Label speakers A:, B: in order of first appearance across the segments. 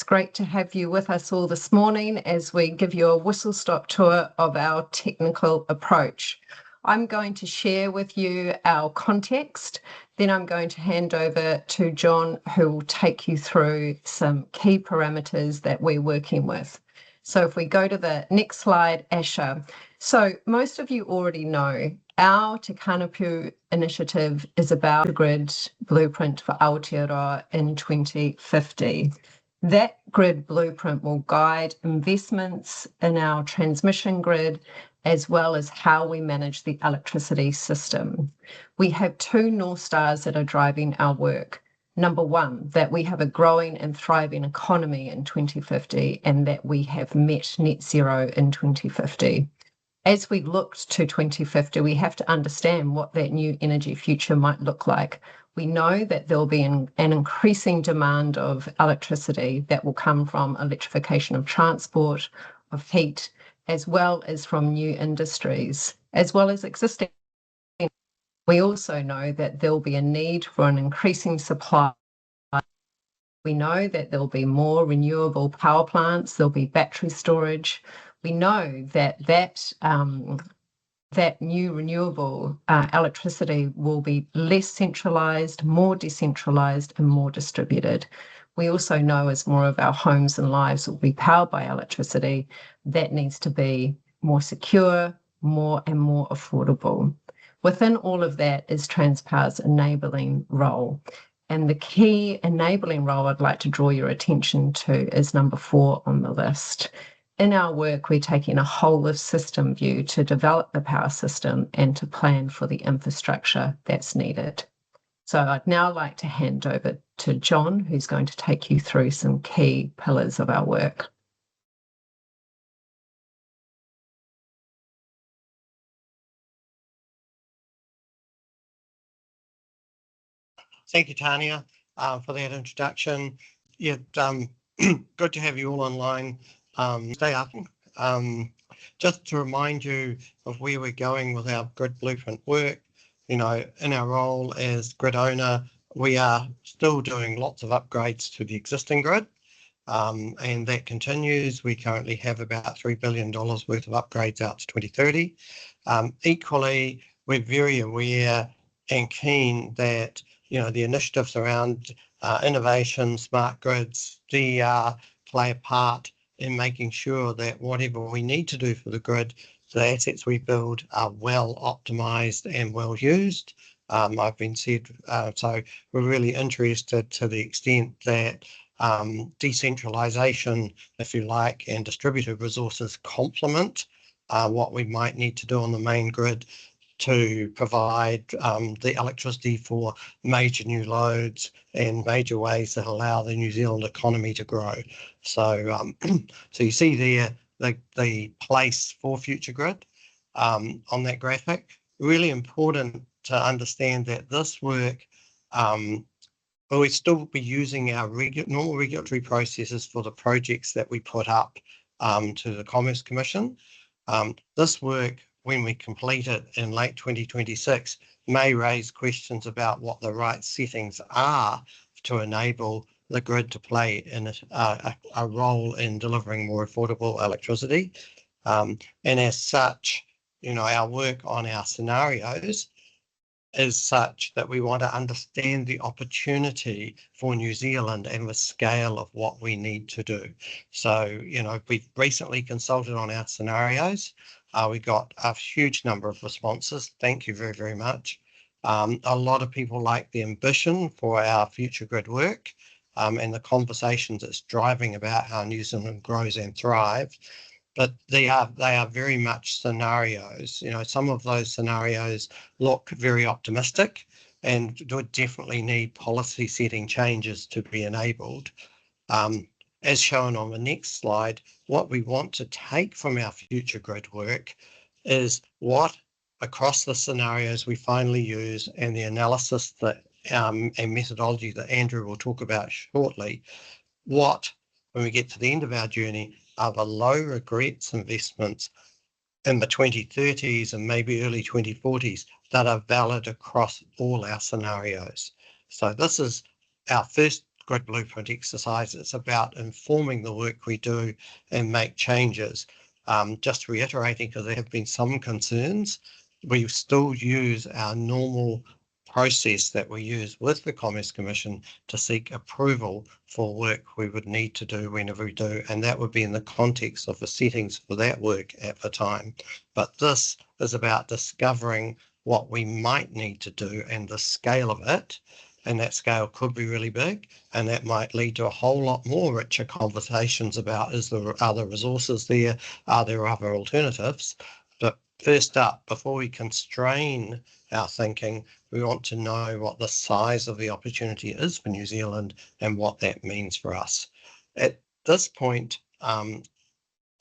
A: great to have you with us all this morning as we give you a whistle-stop tour of our technical approach. I'm going to share with you our context, then I'm going to hand over to John, who will take you through some key parameters that we're working with. So if we go to the next slide, Asha. So most of you already know our Te Kanapu initiative is about a grid blueprint for Aotearoa in 2050. That grid blueprint will guide investments in our transmission grid as well as how we manage the electricity system. We have two North Stars that are driving our work. Number one, that we have a growing and thriving economy in 2050 and that we have met net zero in 2050. As we look to 2050, we have to understand what that new energy future might look like. We know that there'll be an increasing demand of electricity that will come from electrification of transport, of heat, as well as from new industries, as well as existing. We also know that there'll be a need for an increasing supply. We know that there'll be more renewable power plants, there'll be battery storage. We know that new renewable electricity will be less centralised, more decentralised and more distributed. We also know as more of our homes and lives will be powered by electricity, that needs to be more secure, more and more affordable. Within all of that is Transpower's enabling role. And the key enabling role I'd like to draw your attention to is number 4 on the list. In our work, we're taking a whole of system view to develop the power system and to plan for the infrastructure that's needed. So I'd now like to hand over to John, who's going to take you through some key pillars of our work.
B: Thank you, Tania, for that introduction. Yeah, good to have you all online. Stay up. Just to remind you of where we're going with our grid blueprint work, in our role as grid owner, we are still doing lots of upgrades to the existing grid, and that continues. We currently have about $3 billion worth of upgrades out to 2030. Equally, we're very aware and keen that the initiatives around innovation, smart grids, DER play a part in making sure that whatever we need to do for the grid, the assets we build are well optimised and well used. I've been said, so we're really interested to the extent that decentralisation, if you like, and distributed resources complement what we might need to do on the main grid to provide the electricity for major new loads and major ways that allow the New Zealand economy to grow. So, so you see there the place for future grid on that graphic. Really important to understand that this work, will we still be using our normal regulatory processes for the projects that we put up to the Commerce Commission. This work, when we complete it in late 2026, may raise questions about what the right settings are to enable the grid to play in a role in delivering more affordable electricity. And as such, our work on our scenarios is such that we want to understand the opportunity for New Zealand and the scale of what we need to do. So, we've recently consulted on our scenarios. We got a huge number of responses. Thank you very, very much. A lot of people like the ambition for our future grid work and the conversations it's driving about how New Zealand grows and thrives. But they are very much scenarios. Some of those scenarios look very optimistic and would definitely need policy setting changes to be enabled. As shown on the next slide, what we want to take from our future grid work is what across the scenarios we finally use and the analysis that and methodology that Andrew will talk about shortly, when we get to the end of our journey, are the low regrets investments in the 2030s and maybe early 2040s that are valid across all our scenarios. So this is our first grid blueprint exercise. It's about informing the work we do and make changes. Just reiterating, because there have been some concerns, we still use our normal process that we use with the Commerce Commission to seek approval for work we would need to do whenever we do, and that would be in the context of the settings for that work at the time. But this is about discovering what we might need to do and the scale of it, and that scale could be really big, and that might lead to a whole lot more richer conversations about are there other resources there, are there other alternatives. But first up, before we constrain our thinking, we want to know what the size of the opportunity is for New Zealand and what that means for us. At this point, I'm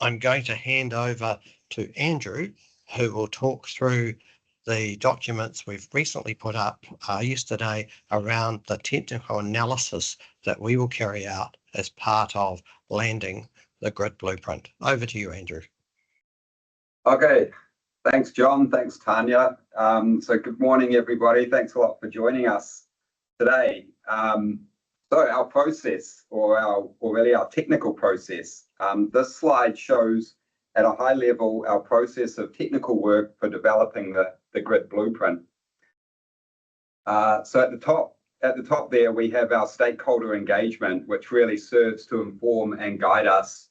B: going to hand over to Andrew, who will talk through the documents we've recently put up yesterday around the technical analysis that we will carry out as part of landing the grid blueprint. Over to you, Andrew.
C: Okay. Thanks, John. Thanks, Tanya. So good morning, everybody. Thanks a lot for joining us today. So our process, or really our technical process, this slide shows at a high level our process of technical work for developing the grid blueprint. So at the top there, we have our stakeholder engagement, which really serves to inform and guide us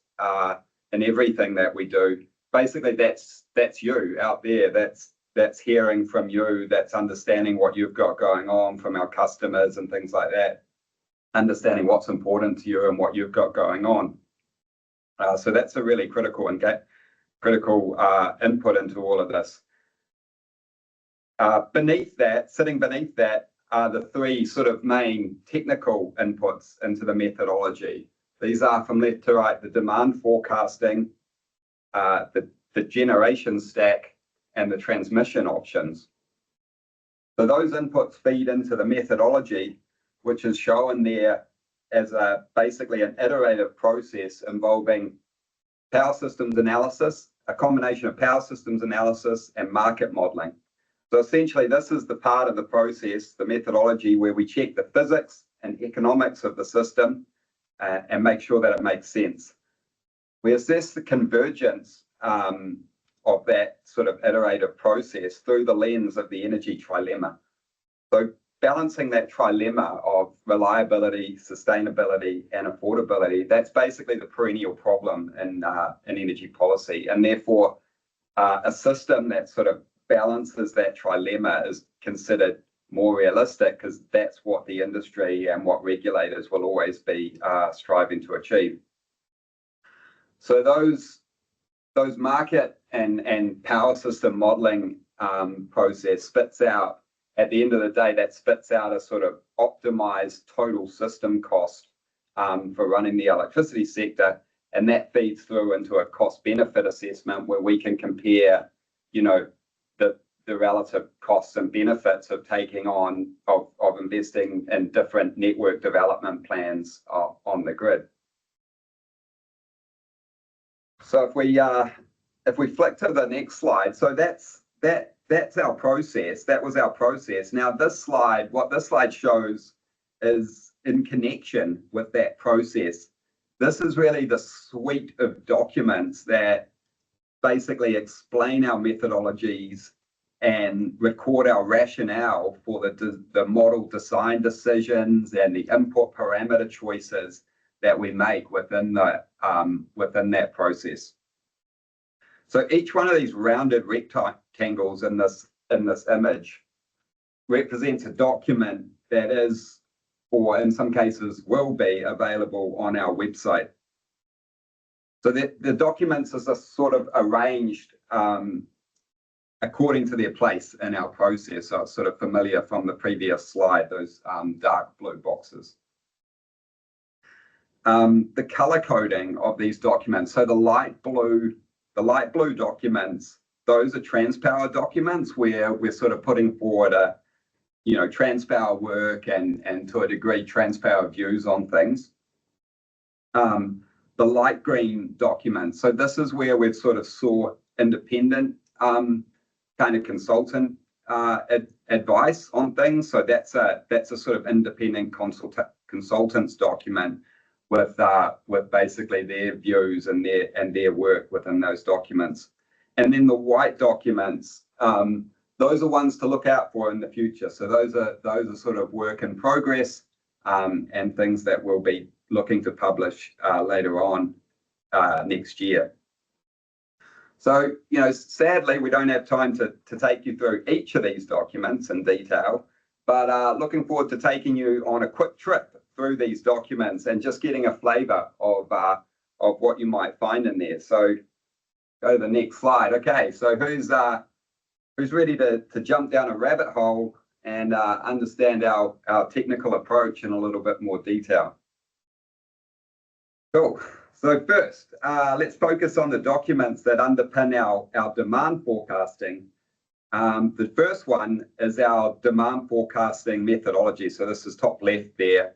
C: in everything that we do. Basically, that's you out there. That's hearing from you. That's understanding what you've got going on from our customers and things like that. Understanding what's important to you and what you've got going on. So that's a really critical input into all of this. Sitting beneath that are the three sort of main technical inputs into the methodology. These are, from left to right, the demand forecasting, the generation stack, and the transmission options. So those inputs feed into the methodology, which is shown there as basically an iterative process involving power systems analysis, a combination of power systems analysis and market modeling. So essentially, this is the part of the process, the methodology, where we check the physics and economics of the system and make sure that it makes sense. We assess the convergence of that sort of iterative process through the lens of the energy trilemma. So balancing that trilemma of reliability, sustainability, and affordability, that's basically the perennial problem in energy policy. And therefore, a system that sort of balances that trilemma is considered more realistic, because that's what the industry and what regulators will always be striving to achieve. So those market and power system modeling process spits out, at the end of the day, that spits out a sort of optimized total system cost for running the electricity sector, and that feeds through into a cost benefit assessment where we can compare, the relative costs and benefits of taking on of investing in different network development plans on the grid. So if we flick to the next slide, so that's our process. That was our process. Now what this slide shows is in connection with that process. This is really the suite of documents that basically explain our methodologies and record our rationale for the model design decisions and the input parameter choices that we make within that process. So each one of these rounded rectangles in this image represents a document that is, or in some cases will be, available on our website. So the documents are sort of arranged according to their place in our process. So it's sort of familiar from the previous slide, those dark blue boxes. The color coding of these documents, so the light blue documents, those are Transpower documents where we're sort of putting forward Transpower work and to a degree Transpower views on things. The light green documents, so this is where we've sort of sought independent kind of consultant advice on things. So that's a sort of independent consultants document with basically their views and their work within those documents. And then the white documents, those are ones to look out for in the future. So those are sort of work in progress, and things that we'll be looking to publish later on next year. So, sadly, we don't have time to take you through each of these documents in detail, but looking forward to taking you on a quick trip through these documents and just getting a flavour of what you might find in there. So go to the next slide. Okay, so who's ready to jump down a rabbit hole and understand our technical approach in a little bit more detail? Cool. So first, let's focus on the documents that underpin our demand forecasting. The first one is our demand forecasting methodology. So this is top left there.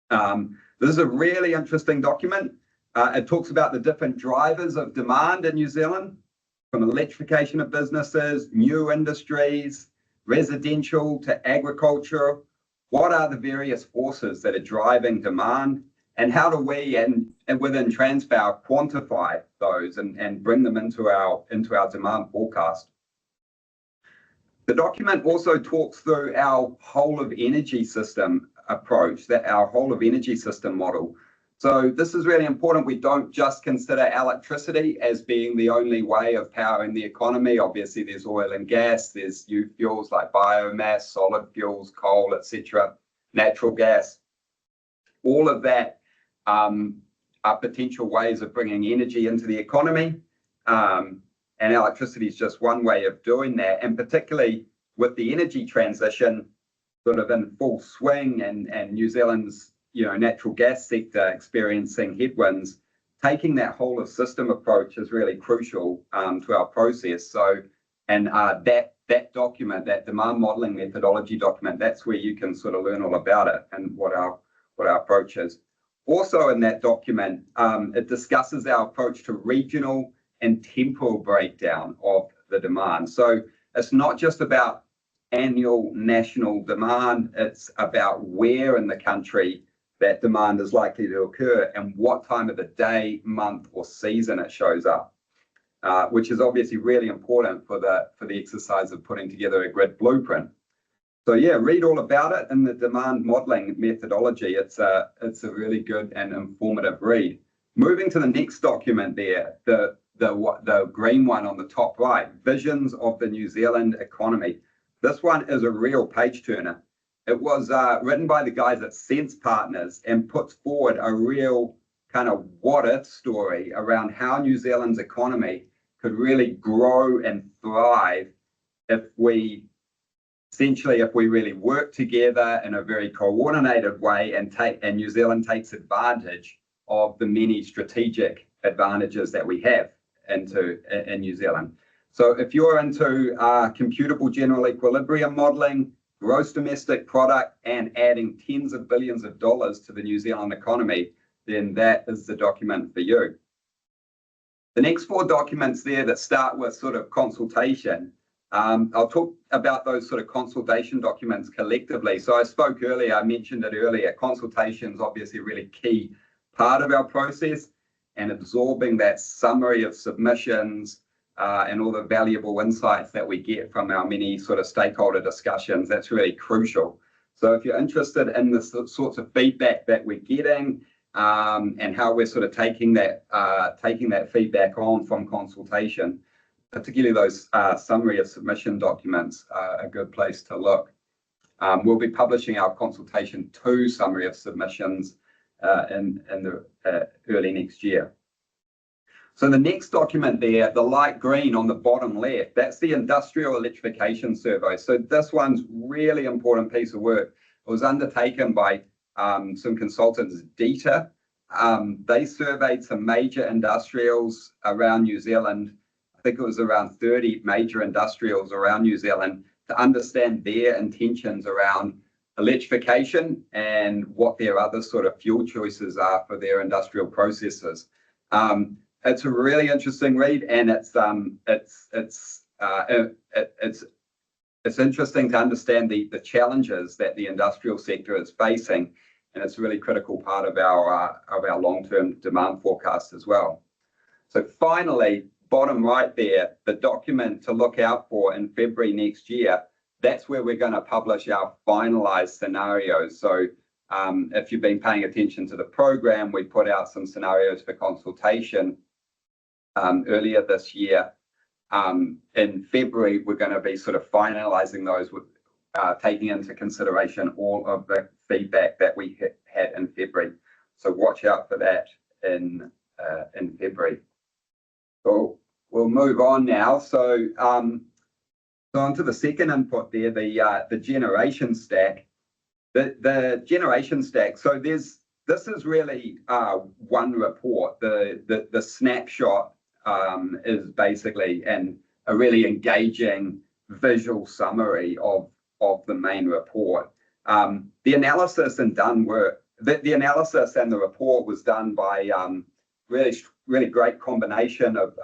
C: This is a really interesting document. It talks about the different drivers of demand in New Zealand, from electrification of businesses, new industries, residential to agriculture. What are the various forces that are driving demand, and how do we and within Transpower quantify those and bring them into our demand forecast? The document also talks through our whole of energy system approach, our whole of energy system model. So this is really important. We don't just consider electricity as being the only way of powering the economy. Obviously, there's oil and gas, there's new fuels like biomass, solid fuels, coal, etc., natural gas. All of that are potential ways of bringing energy into the economy. And electricity is just one way of doing that. And particularly with the energy transition sort of in full swing and New Zealand's natural gas sector experiencing headwinds, taking that whole of system approach is really crucial to our process. So, and that document, that demand modelling methodology document, that's where you can sort of learn all about it and what our approach is. Also in that document, it discusses our approach to regional and temporal breakdown of the demand. So it's not just about annual national demand, it's about where in the country that demand is likely to occur and what time of the day, month or season it shows up, which is obviously really important for the exercise of putting together a grid blueprint. So yeah, read all about it in the demand modelling methodology. It's a really good and informative read. Moving to the next document there, the green one on the top right, Visions of the New Zealand Economy. This one is a real page turner. It was written by the guys at Sense Partners and puts forward a real kind of what-if story around how New Zealand's economy could really grow and thrive if we really work together in a very coordinated way and New Zealand takes advantage of the many strategic advantages that we have in New Zealand. So if you're into computable general equilibrium modelling, gross domestic product, and adding tens of billions of dollars to the New Zealand economy, then that is the document for you. The next four documents there that start with sort of consultation, I'll talk about those sort of consultation documents collectively. So I spoke earlier, I mentioned it earlier, consultation is obviously a really key part of our process, and absorbing that summary of submissions and all the valuable insights that we get from our many sort of stakeholder discussions, that's really crucial. So if you're interested in the sorts of feedback that we're getting and how we're sort of taking that feedback on from consultation, particularly those summary of submission documents are a good place to look. We'll be publishing our consultation 2 summary of submissions in the early next year. So the next document there, the light green on the bottom left, that's the Industrial Electrification Survey. So this one's really important piece of work. It was undertaken by some consultants, DETA. They surveyed some major industrials around New Zealand. I think it was around 30 major industrials around New Zealand to understand their intentions around electrification and what their other sort of fuel choices are for their industrial processes. It's a really interesting read, and it's interesting to understand the challenges that the industrial sector is facing and it's a really critical part of our long-term demand forecast as well. So finally, bottom right there, the document to look out for in February next year, that's where we're going to publish our finalized scenarios. So if you've been paying attention to the program, we put out some scenarios for consultation earlier this year. In February, we're going to be sort of finalizing those with taking into consideration all of the feedback that we had in February. So watch out for that in February. So we'll move on now. So on to the second input there, the generation stack. The generation stack. So this is really one report. The snapshot is basically a really engaging visual summary of the main report. The analysis and the analysis and the report was done by really great combination of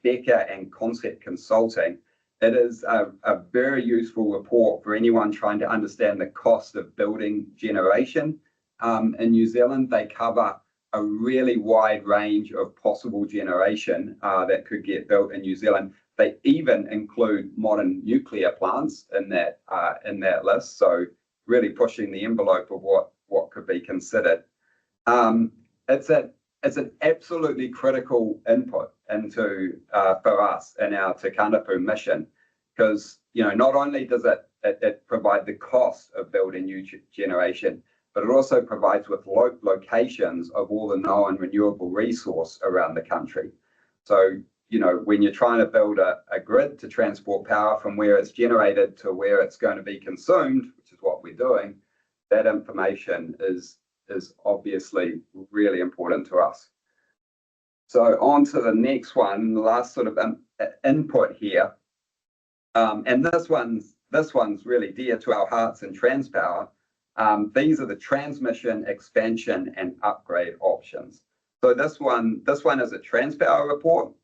C: Becker and Concept Consulting. It is a very useful report for anyone trying to understand the cost of building generation in New Zealand. They cover a really wide range of possible generation that could get built in New Zealand. They even include modern nuclear plants in that list. So really pushing the envelope of what could be considered. It's an absolutely critical input into for us in our Te Kanapu mission, because not only does it provide the cost of building new generation, but it also provides with locations of all the known renewable resource around the country. So when you're trying to build a grid to transport power from where it's generated to where it's going to be consumed, which is what we're doing, that information is obviously really important to us. So on to the next one, the last sort of input here, and this one's really dear to our hearts in Transpower. These are the transmission, expansion, and upgrade options. So this one is a Transpower report.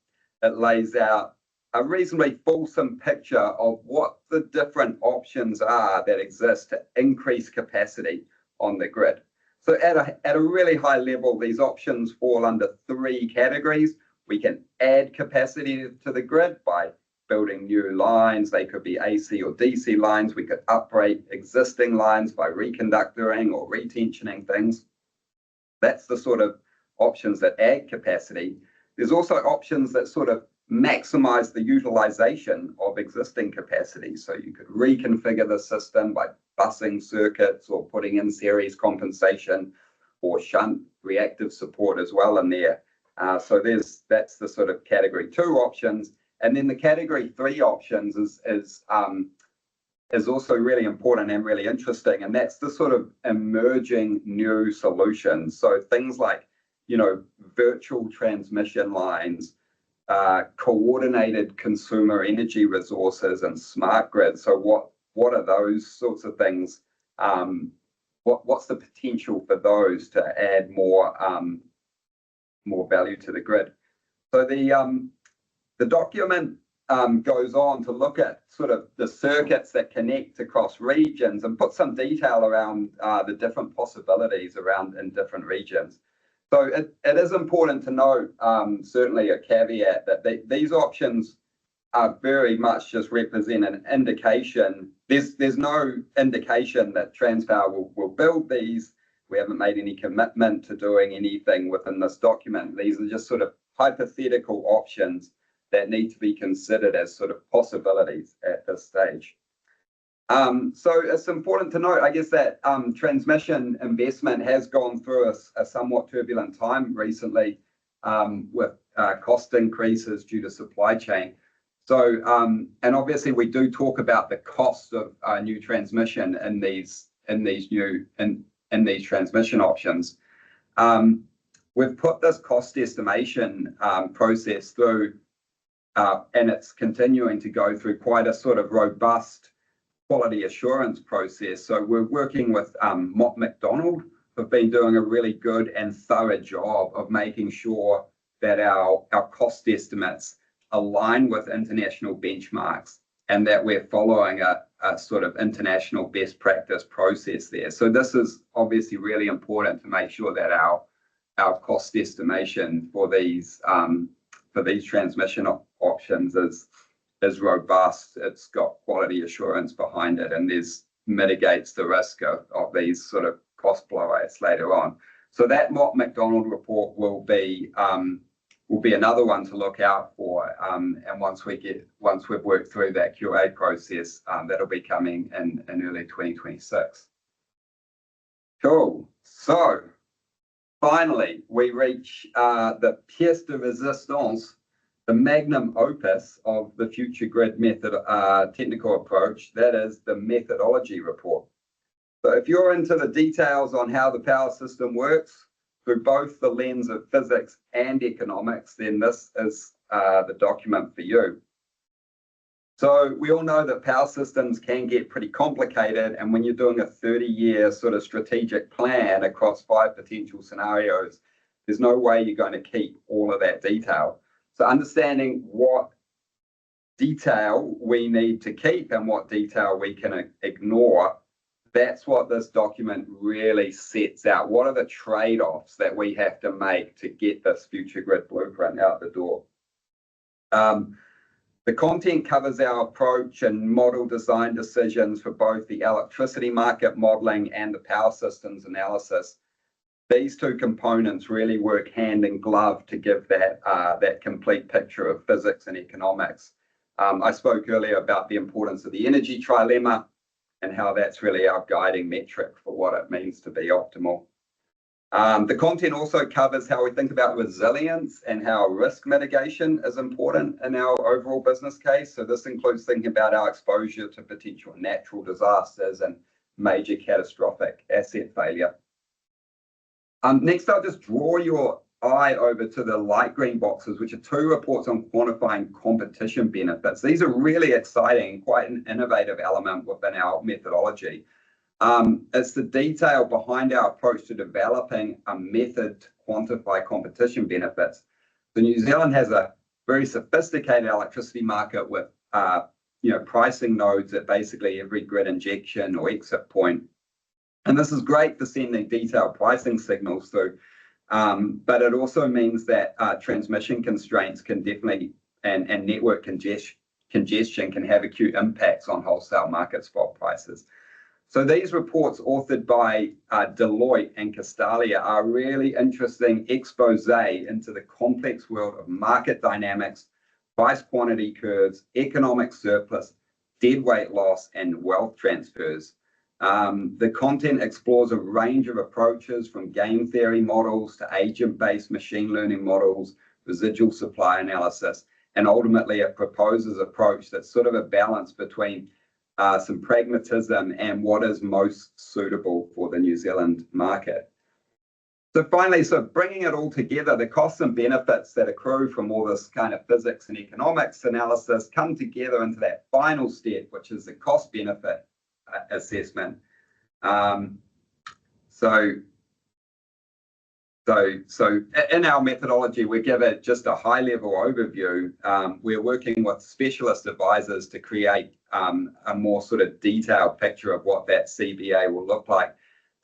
C: It lays out a reasonably fulsome picture of what the different options are that exist to increase capacity on the grid. So at a really high level, these options fall under 3 categories. We can add capacity to the grid by building new lines. They could be AC or DC lines. We could upgrade existing lines by reconductoring or retensioning things. That's the sort of options that add capacity. There's also options that sort of maximize the utilization of existing capacity. So you could reconfigure the system by busing circuits or putting in series compensation or shunt reactive support as well in there. So that's the sort of category 2 options. And then the category 3 options is also really important and really interesting. And that's the sort of emerging new solutions. So things like, virtual transmission lines, coordinated consumer energy resources, and smart grids. So what are those sorts of things? What's the potential for those to add more value to the grid? So the document goes on to look at sort of the circuits that connect across regions and put some detail around the different possibilities around in different regions. So it is important to note, certainly a caveat, that these options are very much just represent an indication. There's no indication that Transpower will build these. We haven't made any commitment to doing anything within this document. These are just sort of hypothetical options that need to be considered as sort of possibilities at this stage. So it's important to note, I guess, that transmission investment has gone through a somewhat turbulent time recently with cost increases due to supply chain. So, and obviously we do talk about the cost of new transmission in these transmission options. We've put this cost estimation process through, and it's continuing to go through quite a sort of robust quality assurance process. So we're working with Mott MacDonald, who've been doing a really good and thorough job of making sure that our cost estimates align with international benchmarks and that we're following a sort of international best practice process there. So this is obviously really important to make sure that our cost estimation for these transmission options is robust. It's got quality assurance behind it, and mitigates the risk of these sort of cost blowouts later on. So that Mott MacDonald report will be another one to look out for. And once we've worked through that QA process, that'll be coming in early 2026. Cool. So finally, we reach the pièce de résistance, the magnum opus of the future grid method technical approach. That is the methodology report. So if you're into the details on how the power system works through both the lens of physics and economics, then this is the document for you. So we all know that power systems can get pretty complicated, and when you're doing a 30-year sort of strategic plan across 5 potential scenarios, there's no way you're going to keep all of that detail. So understanding what detail we need to keep and what detail we can ignore, that's what this document really sets out. What are the trade-offs that we have to make to get this future grid blueprint out the door? The content covers our approach and model design decisions for both the electricity market modeling and the power systems analysis. These two components really work hand in glove to give that complete picture of physics and economics. I spoke earlier about the importance of the energy trilemma and how that's really our guiding metric for what it means to be optimal. The content also covers how we think about resilience and how risk mitigation is important in our overall business case. So this includes thinking about our exposure to potential natural disasters and major catastrophic asset failure. Next, I'll just draw your eye over to the light green boxes, which are 2 reports on quantifying competition benefits. These are really exciting, quite an innovative element within our methodology. It's the detail behind our approach to developing a method to quantify competition benefits. So New Zealand has a very sophisticated electricity market with pricing nodes at basically every grid injection or exit point. And this is great for sending detailed pricing signals through. But it also means that transmission constraints can definitely, and network congestion can have acute impacts on wholesale market spot prices. So these reports authored by Deloitte and Castalia are a really interesting expose into the complex world of market dynamics, price quantity curves, economic surplus, deadweight loss, and wealth transfers. The content explores a range of approaches from game theory models to agent-based machine learning models, residual supply analysis, and ultimately it proposes an approach that's sort of a balance between some pragmatism and what is most suitable for the New Zealand market. So finally, bringing it all together, the costs and benefits that accrue from all this kind of physics and economics analysis come together into that final step, which is the cost benefit assessment. So in our methodology, we give it just a high-level overview. We're working with specialist advisors to create a more sort of detailed picture of what that CBA will look like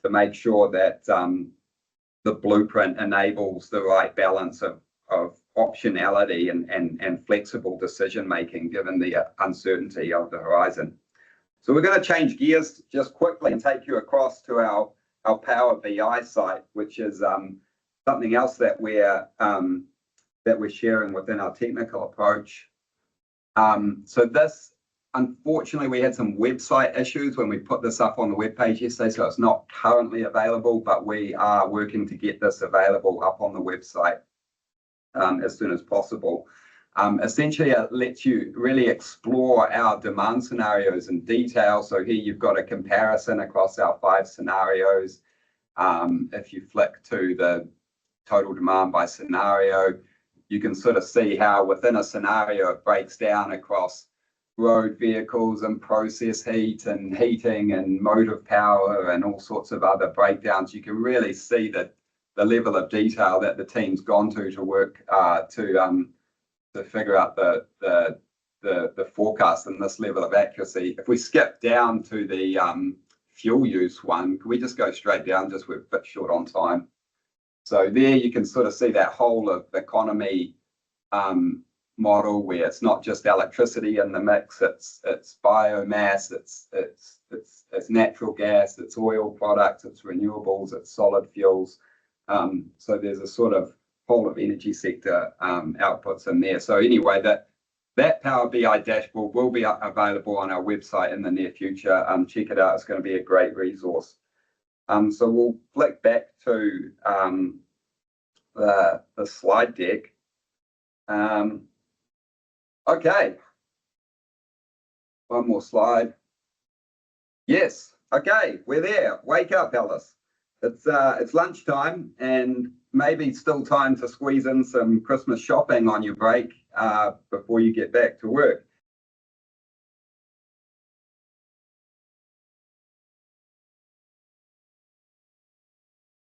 C: to make sure that the blueprint enables the right balance of optionality and flexible decision-making given the uncertainty of the horizon. So we're going to change gears just quickly and take you across to our Power BI site, which is something else that we're sharing within our technical approach. So this, unfortunately, we had some website issues when we put this up on the webpage yesterday, so it's not currently available, but we are working to get this available up on the website as soon as possible. Essentially, it lets you really explore our demand scenarios in detail. So here you've got a comparison across our 5 scenarios. If you flick to the total demand by scenario, you can sort of see how within a scenario it breaks down across road vehicles and process heat and heating and motive power and all sorts of other breakdowns. You can really see that the level of detail that the team's gone to work to figure out the the forecast and this level of accuracy. If we skip down to the fuel use one, can we just go straight down? Just we're a bit short on time. So there you can sort of see that whole of economy model where it's not just electricity in the mix, it's biomass, it's natural gas, it's oil products, it's renewables, it's solid fuels. So there's a sort of whole of energy sector outputs in there. So anyway, that Power BI dashboard will be available on our website in the near future. Check it out. It's going to be a great resource. So we'll flick back to the slide deck. Okay. One more slide. Yes. Okay, we're there. Wake up, Alice. It's lunchtime and maybe still time to squeeze in some Christmas shopping on your break before you get back to work.